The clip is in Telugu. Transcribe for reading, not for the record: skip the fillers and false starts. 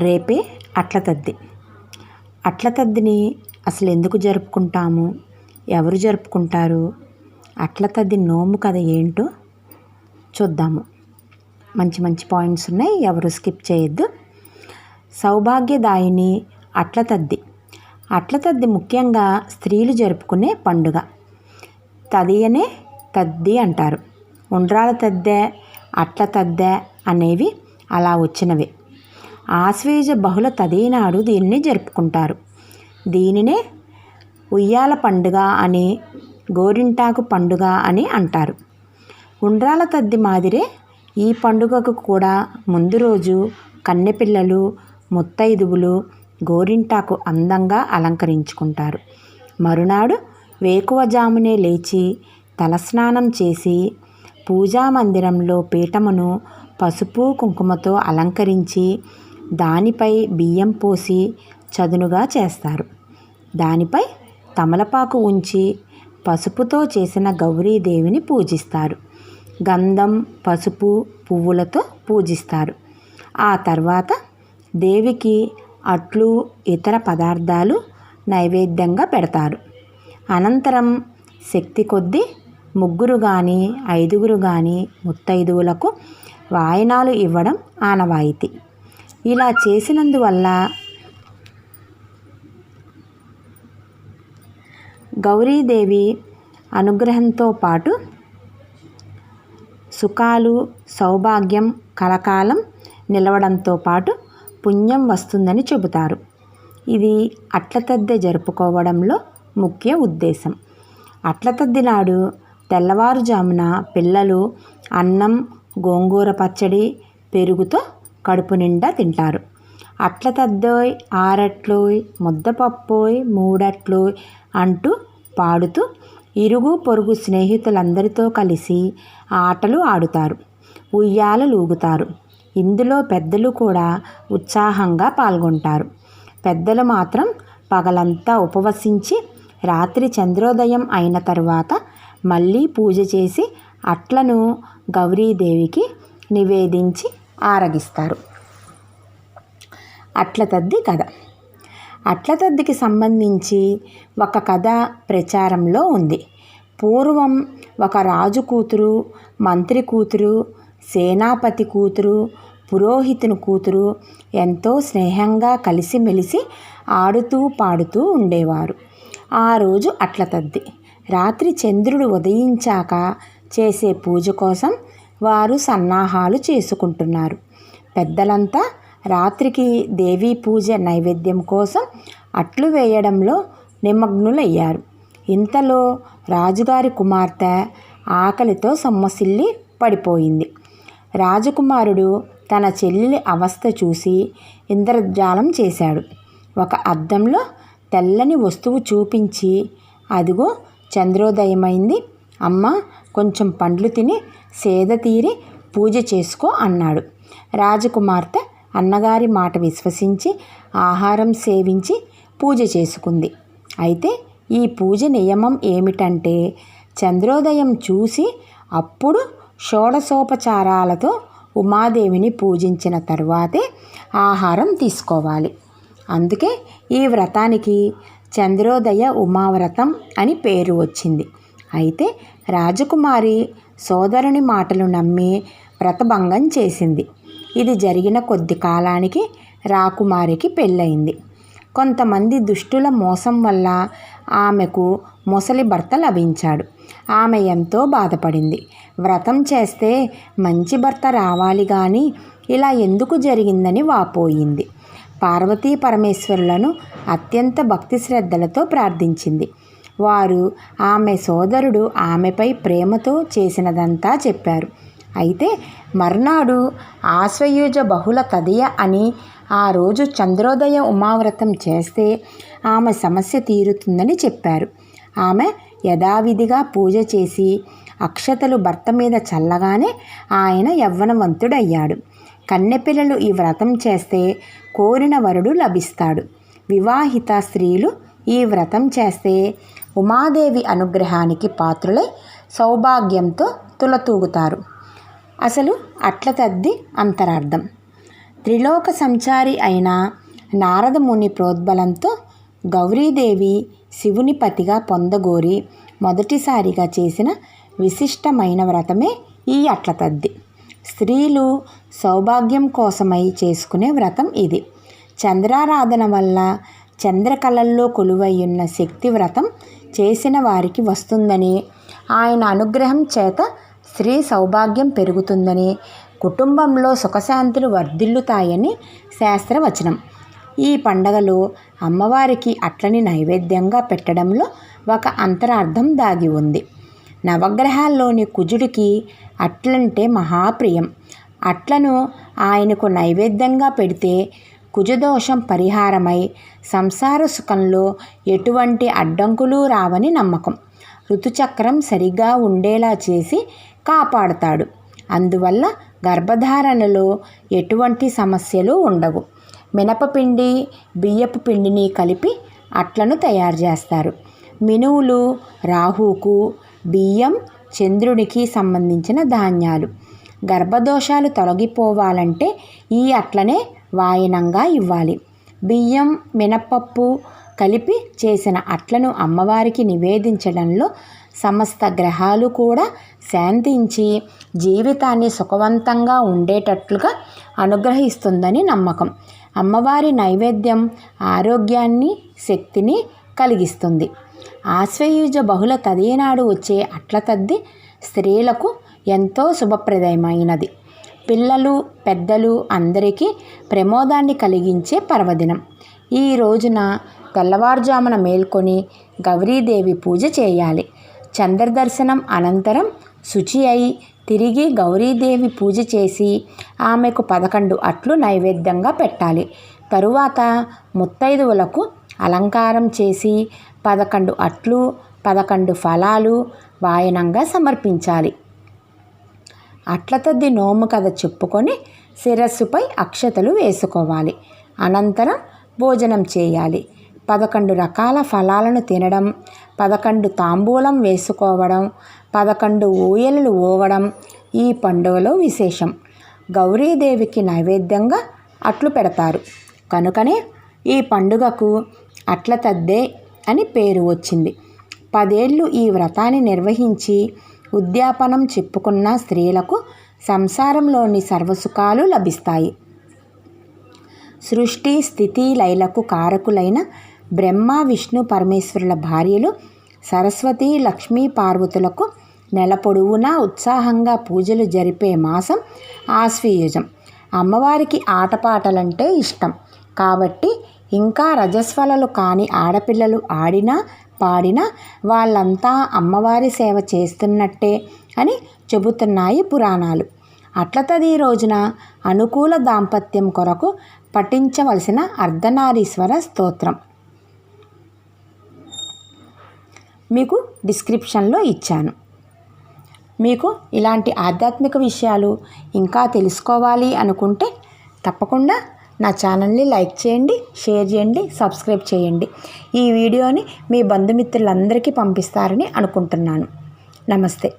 రేపే అట్ల తద్ది. అట్ల తద్దిని అసలు ఎందుకు జరుపుకుంటాము, ఎవరు జరుపుకుంటారు, అట్ల తద్ది నోము కథ ఏంటో చూద్దాము. మంచి మంచి పాయింట్స్ ఉన్నాయి, ఎవరు స్కిప్ చేయొద్దు. సౌభాగ్యదాయిని అట్ల తద్ది. అట్ల తద్ది ముఖ్యంగా స్త్రీలు జరుపుకునే పండుగ. తదియనే తద్ది అంటారు. ఉండ్రాల తద్దె, అట్ల తద్దె అనేవి అలా వచ్చినవే. ఆశ్వేజ బహుళ తదియ నాడు దీనిని జరుపుకుంటారు. దీనినే ఉయ్యాల పండుగ అని, గోరింటాకు పండుగ అని అంటారు. ఉండ్రాల తద్ది మాదిరే ఈ పండుగకు కూడా ముందు రోజు కన్నెపిల్లలు, ముత్తైదువులు గోరింటాకు అందంగా అలంకరించుకుంటారు. మరునాడు వేకువజామునే లేచి తలస్నానం చేసి పూజా మందిరంలో పీఠమును పసుపు కుంకుమతో అలంకరించి దానిపై బియ్యం పోసి చదునుగా చేస్తారు. దానిపై తమలపాకు ఉంచి పసుపుతో చేసిన గౌరీదేవిని పూజిస్తారు. గంధం, పసుపు, పువ్వులతో పూజిస్తారు. ఆ తర్వాత దేవికి అట్లు, ఇతర పదార్థాలు నైవేద్యంగా పెడతారు. అనంతరం శక్తి కొద్దీ 3 కానీ 5 కానీ ముత్తైదువులకు వాయనాలు ఇవ్వడం ఆనవాయితీ. ఇలా చేసినందువల్ల గౌరీదేవి అనుగ్రహంతో పాటు సుఖాలు, సౌభాగ్యం కలకాలం నిలవడంతో పాటు పుణ్యం వస్తుందని చెబుతారు. ఇది అట్ల తద్దె జరుపుకోవడంలో ముఖ్య ఉద్దేశం. అట్ల తద్ది నాడు తెల్లవారుజామున పిల్లలు అన్నం, గోంగూర పచ్చడి, పెరుగుతో కడుపు నిండా తింటారు. అట్ల తద్దోయ్, ఆరట్లోయ్, ముద్దపప్పోయ్, మూడట్లోయ్ అంటూ పాడుతూ ఇరుగు పొరుగు స్నేహితులందరితో కలిసి ఆటలు ఆడుతారు, ఉయ్యాలలూగుతారు. ఇందులో పెద్దలు కూడా ఉత్సాహంగా పాల్గొంటారు. పెద్దలు మాత్రం పగలంతా ఉపవసించి రాత్రి చంద్రోదయం అయిన తర్వాత మళ్ళీ పూజ చేసి అట్లను గౌరీదేవికి నివేదించి ఆరగిస్తారు. అట్ల తద్ది కథ. అట్ల తద్దికి సంబంధించి ఒక కథ ప్రచారంలో ఉంది. పూర్వం ఒక రాజు కూతురు, మంత్రి కూతురు, సేనాపతి కూతురు, పురోహితుని కూతురు ఎంతో స్నేహంగా కలిసిమెలిసి ఆడుతూ పాడుతూ ఉండేవారు. ఆ రోజు అట్ల తద్ది. రాత్రి చంద్రుడు ఉదయించాక చేసే పూజ కోసం వారు సన్నాహాలు చేసుకుంటున్నారు. పెద్దలంతా రాత్రికి దేవీ పూజ నైవేద్యం కోసం అట్లు వేయడంలో నిమగ్నులయ్యారు. ఇంతలో రాజుగారి కుమార్తె ఆకలితో సొమ్మసిల్లి పడిపోయింది. రాజకుమారుడు తన చెల్లెలి అవస్థ చూసి ఇంద్రజాలం చేశాడు. ఒక అద్దంలో తెల్లని వస్తువు చూపించి, అదిగో చంద్రోదయమైంది, అమ్మ కొంచెం పండ్లు తిని సేద తీరి పూజ చేసుకో అన్నాడు. రాజకుమార్తె అన్నగారి మాట విశ్వసించి ఆహారం సేవించి పూజ చేసుకుంది. అయితే ఈ పూజ నియమం ఏమిటంటే చంద్రోదయం చూసి అప్పుడు షోడశోపచారాలతో ఉమాదేవిని పూజించిన తరువాతే ఆహారం తీసుకోవాలి. అందుకే ఈ వ్రతానికి చంద్రోదయ ఉమావ్రతం అని పేరు వచ్చింది. అయితే రాజకుమారి సోదరుని మాటలు నమ్మి వ్రతభంగం చేసింది. ఇది జరిగిన కొద్ది కాలానికి రాకుమారికి పెళ్ళయింది. కొంతమంది దుష్టుల మోసం వల్ల ఆమెకు ముసలి భర్త లభించాడు. ఆమె ఎంతో బాధపడింది. వ్రతం చేస్తే మంచి భర్త రావాలి కానీ ఇలా ఎందుకు జరిగిందని వాపోయింది. పార్వతీ పరమేశ్వరులను అత్యంత భక్తి శ్రద్ధలతో ప్రార్థించింది. వారు ఆమె సోదరుడు ఆమెపై ప్రేమతో చేసినదంతా చెప్పారు. అయితే మర్నాడు ఆశ్వయుజ బహుళ తదియ అని ఆ రోజు చంద్రోదయ ఉమావ్రతం చేస్తే ఆమె సమస్య తీరుతుందని చెప్పారు. ఆమె యథావిధిగా పూజ చేసి అక్షతలు భర్త మీద చల్లగానే ఆయన యవ్వనవంతుడయ్యాడు. కన్నెపిల్లలు ఈ వ్రతం చేస్తే కోరిన వరుడు లభిస్తాడు. వివాహిత స్త్రీలు ఈ వ్రతం చేస్తే ఉమాదేవి అనుగ్రహానికి పాత్రులై సౌభాగ్యంతో తులతూగుతారు. అసలు అట్ల తద్ది అంతరార్థం. త్రిలోక సంచారి అయిన నారద ముని ప్రోద్బలంతో గౌరీదేవి శివుని పతిగా పొందగోరి మొదటిసారిగా చేసిన విశిష్టమైన వ్రతమే ఈ అట్ల తద్ది. స్త్రీలు సౌభాగ్యం కోసమై చేసుకునే వ్రతం ఇది. చంద్రారాధన వల్ల చంద్రకళల్లో కొలువయ్యున్న శక్తి వ్రతం చేసిన వారికి వస్తుందని, ఆయన అనుగ్రహం చేత స్త్రీ సౌభాగ్యం పెరుగుతుందని, కుటుంబంలో సుఖశాంతులు వర్ధిల్లుతాయని శాస్త్రవచనం. ఈ పండగలో అమ్మవారికి అట్లని నైవేద్యంగా పెట్టడంలో ఒక అంతరార్థం దాగి ఉంది. నవగ్రహాల్లోని కుజుడికి అట్లంటే మహాప్రియం. అట్లను ఆయనకు నైవేద్యంగా పెడితే కుజదోషం పరిహారమై సంసార సుఖంలో ఎటువంటి అడ్డంకులు రావని నమ్మకం. ఋతుచక్రం సరిగా ఉండేలా చేసి కాపాడుతాడు. అందువల్ల గర్భధారణలో ఎటువంటి సమస్యలు ఉండవు. మినపపిండి, బియ్యపు పిండిని కలిపి అట్లను తయారు చేస్తారు. మినువులు రాహువుకు, బియ్యం చంద్రుడికి సంబంధించిన ధాన్యాలు. గర్భదోషాలు తొలగిపోవాలంటే ఈ అట్లనే వాయనంగా ఇవ్వాలి. బియ్యం, మినపప్పు కలిపి చేసిన అట్లను అమ్మవారికి నివేదించడంలో సమస్త గ్రహాలు కూడా శాంతించి జీవితాన్ని సుఖవంతంగా ఉండేటట్లుగా అనుగ్రహిస్తుందని నమ్మకం. అమ్మవారి నైవేద్యం ఆరోగ్యాన్ని, శక్తిని కలిగిస్తుంది. ఆశ్వయుజ బహుళ తదినాడు వచ్చే అట్ల తద్ది స్త్రీలకు ఎంతో శుభప్రదమైనది. పిల్లలు, పెద్దలు అందరికీ ప్రమోదాన్ని కలిగించే పర్వదినం. ఈ రోజున తెల్లవారుజామున మేల్కొని గౌరీదేవి పూజ చేయాలి. చంద్రదర్శనం అనంతరం శుచి అయి తిరిగి గౌరీదేవి పూజ చేసి ఆమెకు 11 అట్లు నైవేద్యంగా పెట్టాలి. తరువాత ముత్తైదువులకు అలంకారం చేసి 11 అట్లు, 11 ఫలాలు వాయనంగా సమర్పించాలి. అట్ల తద్ది నోము కథ చెప్పుకొని శిరస్సుపై అక్షతలు వేసుకోవాలి. అనంతరం భోజనం చేయాలి. 11 రకాల ఫలాలను తినడం, 11 తాంబూలం వేసుకోవడం, 11 ఊయలలు ఊగడం ఈ పండుగలో విశేషం. గౌరీదేవికి నైవేద్యంగా అట్లు పెడతారు కనుకనే ఈ పండుగకు అట్ల తద్దే అని పేరు వచ్చింది. 10 ఏళ్ళు ఈ వ్రతాన్ని నిర్వహించి ఉద్యాపనం చెప్పుకున్న స్త్రీలకు సంసారంలోని సర్వసుఖాలు లభిస్తాయి. సృష్టి, స్థితి, లయలకు కారకులైన బ్రహ్మ, విష్ణు, పరమేశ్వరుల భార్యలు సరస్వతి, లక్ష్మీ, పార్వతులకు నెల పొడవునా ఉత్సాహంగా పూజలు జరిపే మాసం ఆశ్వయుజం. అమ్మవారికి ఆటపాటలంటే ఇష్టం కాబట్టి ఇంకా రజస్వలలు కాని ఆడపిల్లలు ఆడినా పాడినా వాళ్ళంతా అమ్మవారి సేవ చేస్తున్నట్టే అని చెబుతున్నాయి పురాణాలు. అట్ల తది రోజున అనుకూల దాంపత్యం కొరకు పఠించవలసిన అర్ధనారీశ్వర స్తోత్రం మీకు డిస్క్రిప్షన్లో ఇచ్చాను. మీకు ఇలాంటి ఆధ్యాత్మిక విషయాలు ఇంకా తెలుసుకోవాలి అనుకుంటే తప్పకుండా నా ఛానల్ని లైక్ చేయండి, షేర్ చేయండి, సబ్స్క్రైబ్ చేయండి. ఈ వీడియోని మీ బంధుమిత్రులందరికీ పంపిస్తారని అనుకుంటున్నాను. నమస్తే.